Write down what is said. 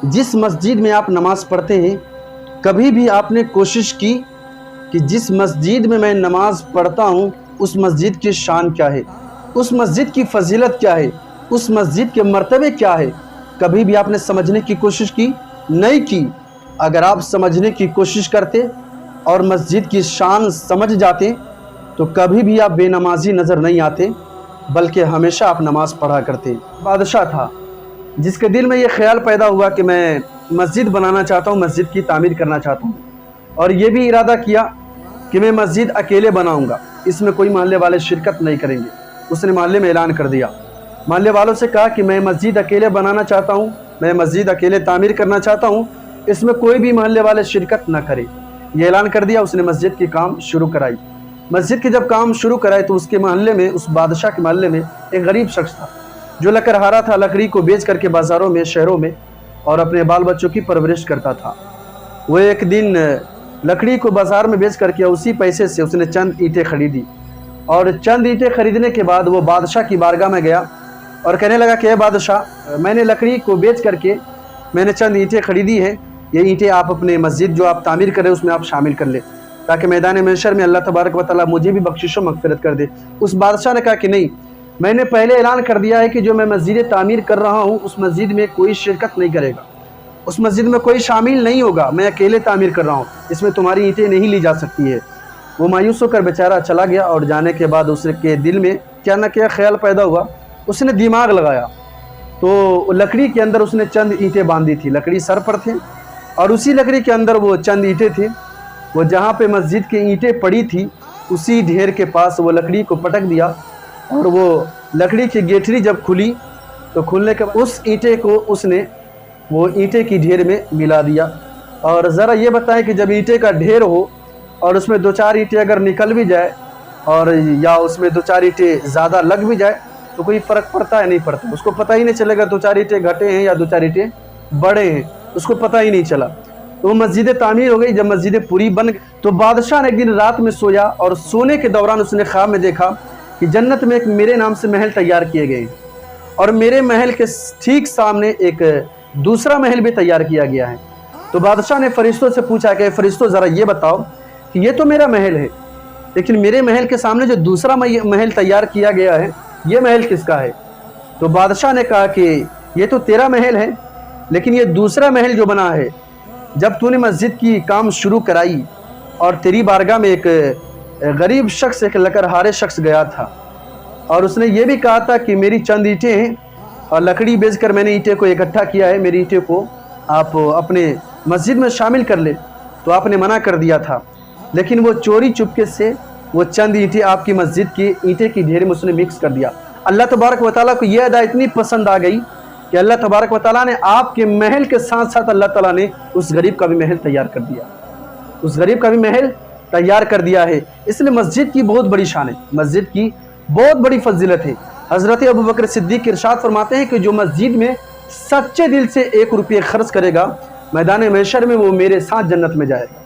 जिस मस्जिद में आप नमाज़ पढ़ते हैं, कभी भी आपने कोशिश की कि जिस मस्जिद में मैं नमाज़ पढ़ता हूँ उस मस्जिद की शान क्या है, उस मस्जिद की फजीलत क्या है, उस मस्जिद के मर्तबे क्या है? कभी भी आपने समझने की कोशिश की? नहीं की। अगर आप समझने की कोशिश करते और मस्जिद की शान समझ जाते तो कभी भी आप बेनमाजी नज़र नहीं आते, बल्कि हमेशा आप नमाज़ पढ़ा करते। बादशाह था जिसके दिल में ये ख्याल पैदा हुआ कि मैं मस्जिद बनाना चाहता हूँ, मस्जिद की तामीर करना चाहता हूँ, और ये भी इरादा किया कि मैं मस्जिद अकेले बनाऊंगा, इसमें कोई मोहल्ले वाले शिरकत नहीं करेंगे। उसने मोहल्ले में ऐलान कर दिया, मोहल्ले वालों से कहा कि मैं मस्जिद अकेले बनाना चाहता हूँ, मैं मस्जिद अकेले तामीर करना चाहता हूँ, इसमें कोई भी मोहल्ले वाले शिरकत ना करे। ये ऐलान कर दिया। उसने मस्जिद की काम शुरू कराई। मस्जिद के जब काम शुरू कराए तो उसके मोहल्ले में, उस बादशाह के मोहल्ले में एक गरीब शख्स था जो लकड़हारा था, लकड़ी को बेच करके बाज़ारों में, शहरों में और अपने बाल बच्चों की परवरिश करता था। वो एक दिन लकड़ी को बाज़ार में बेच करके उसी पैसे से उसने चंद ईंटें खरीदी, और चंद ईंटें खरीदने के बाद वो बादशाह की बारगाह में गया और कहने लगा कि बादशाह, मैंने लकड़ी को बेच करके मैंने चंद ईंटें खरीदी हैं, ये ईंटें आप अपने मस्जिद जो आप तामीर कर रहे हैं उसमें आप शामिल कर ले, ताकि मैदान महशर में अल्लाह तबारक व तआला मुझे भी बख्शिश व मग़फ़िरत कर दे। उस बादशाह ने कहा कि नहीं, मैंने पहले ऐलान कर दिया है कि जो मैं मस्जिद तामीर कर रहा हूँ उस मस्जिद में कोई शिरकत नहीं करेगा, उस मस्जिद में कोई शामिल नहीं होगा, मैं अकेले तामीर कर रहा हूँ, इसमें तुम्हारी ईंटें नहीं ली जा सकती है। वो मायूस होकर बेचारा चला गया, और जाने के बाद उसके दिल में क्या न क्या ख्याल पैदा हुआ। उसने दिमाग लगाया तो लकड़ी के अंदर उसने चंद ईंटें बांधी थी, लकड़ी सर पर थे और उसी लकड़ी के अंदर वो चंद ईंटें थी। वो जहाँ पे मस्जिद की ईंटें पड़ी थी उसी ढेर के पास वो लकड़ी को पटक दिया, और वो लकड़ी की गेठरी जब खुली तो खुलने के उस ईंटे को उसने वो ईंटे की ढेर में मिला दिया। और ज़रा ये बताएं कि जब ईंटे का ढेर हो और उसमें दो चार ईंटें अगर निकल भी जाए और या उसमें दो चार ईंटें ज़्यादा लग भी जाए तो कोई फ़र्क पड़ता है? नहीं पड़ता। उसको पता ही नहीं चलेगा दो चार ईंटें घटे हैं या दो चार ईंटें बड़े हैं, उसको पता ही नहीं चला। तो वो मस्जिद तामीर हो गई। जब मस्जिद पूरी बन गई तो बादशाह ने एक दिन रात में सोया, और सोने के दौरान उसने ख्वाब में देखा कि जन्नत में एक मेरे नाम से महल तैयार किए गए हैं, और मेरे महल के ठीक सामने एक दूसरा महल भी तैयार किया गया है। तो बादशाह ने फरिश्तों से पूछा कि फरिश्तों, ज़रा ये बताओ कि ये तो मेरा महल है, लेकिन मेरे महल के सामने जो दूसरा महल तैयार किया गया है ये महल किसका है? तो बादशाह ने कहा कि ये तो तेरा महल है, लेकिन ये दूसरा महल जो बना है, जब तूने मस्जिद की काम शुरू कराई और तेरी बारगाह में एक गरीब शख्स, एक लकड़हारे शख्स गया था, और उसने ये भी कहा था कि मेरी चंद ईंटें हैं और लकड़ी बेचकर मैंने ईंटें को इकट्ठा किया है, मेरी ईंटें को आप अपने मस्जिद में शामिल कर ले, तो आपने मना कर दिया था। लेकिन वो चोरी चुपके से वो चंद ईंटें आपकी मस्जिद की ईंटें की ढेर में उसने मिक्स कर दिया। अल्लाह तबारक व तआला को ये अदा इतनी पसंद आ गई कि अल्लाह तबारक व तआला ने आपके महल के साथ साथ अल्लाह ताला ने उस गरीब का भी महल तैयार कर दिया, उस गरीब का भी महल तैयार कर दिया है। इसलिए मस्जिद की बहुत बड़ी शान है, मस्जिद की बहुत बड़ी फजीलत है। हज़रत अबू बकर सिद्दीक़ इरशाद फरमाते हैं कि जो मस्जिद में सच्चे दिल से 1 रुपये खर्च करेगा, मैदान महशर में वो मेरे साथ जन्नत में जाएगा।